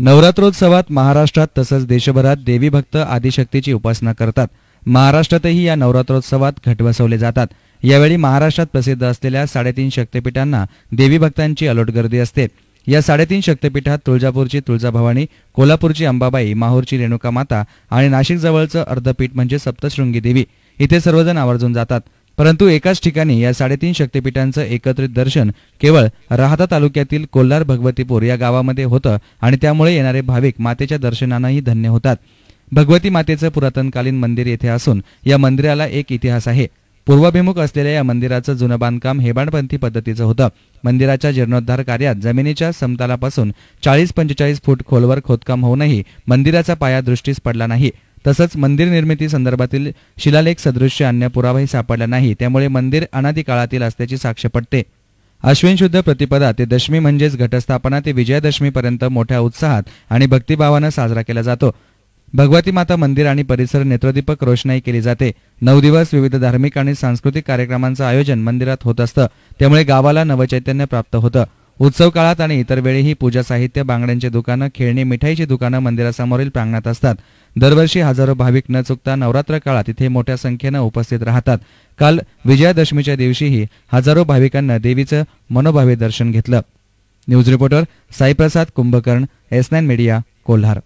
नवरात्रोत्सवात महाराष्ट्रात तसंच देशभरात देवी भक्त आदिशक्तीची उपासना करतात। महाराष्ट्रातही या नवरात्रोत्सवात घट बसवले जातात। यावेळी महाराष्ट्रात प्रसिद्ध असलेल्या 3.5 शक्तिपीठांना देवी भक्तांची अलोट गर्दी असते। या 3.5 शक्तिपीठात तुळजापूरची तुळजाभवानी, कोल्हापूरची अंबाबाई, माहूरची रेणुका माता आणि नाशिक जवळचं अर्धपीठ म्हणजे सप्तशृंगी देवी इथे सर्वजण आवर्जून जातात। परंतु एकाच ठिकाणी या 3.5 शक्तिपीठांचं एकत्रित दर्शन केवळ राहाता तालुक्यातील कोल्हार भगवतीपूर या गावामध्ये होतं आणि त्यामुळे येणारे भाविक मातेच्या दर्शनानेही धन्य होतात। भगवती मातेचं पुरातनकालीन मंदिर येथे असून या मंदिराला एक इतिहास आहे। पूर्वाभिमुख असलेल्या या मंदिराचं जुनं बांधकाम हेमाडपंथी पद्धतीचं होतं। मंदिराच्या जीर्णोद्धार कार्यात जमिनीच्या समतलापासून 40-45 फूट खोलवर खोदकाम होऊनही मंदिराचा पाया दृष्टीस पडला नाही। तसंच मंदिर निर्मिती संदर्भातील शिलालेख सदृश्य अन्य पुरावाही सापडला नाही। त्यामुळे मंदिर अनादी काळातील असल्याची साक्ष पडते। अश्विन शुद्ध प्रतिपदा ते दशमी म्हणजेच घटस्थापना ते विजयादशमीपर्यंत मोठ्या उत्साहात आणि भक्तिभावानं साजरा केला जातो। भगवती माता मंदिर आणि परिसर नेत्रदीपक रोषणाई केली जाते। 9 दिवस विविध धार्मिक आणि सांस्कृतिक कार्यक्रमांचं आयोजन मंदिरात होत असतं। त्यामुळे गावाला नवचैतन्य प्राप्त होतं। उत्सव काळात आणि इतर वेळीही पूजा साहित्य, बांगड्यांची दुकानं, खेळणी, मिठाईची दुकानं मंदिरासमोरील प्रांगणात असतात। दरवर्षी हजारो भाविक न चुकता नवरात्र काळात इथे मोठ्या संख्येनं उपस्थित राहतात। काल विजयादशमीच्या दिवशीही हजारो भाविकांना देवीचं मनोभावे दर्शन घेतलं। News reporter Saiprasad Kumbhakarna, S9 media, Kolhar.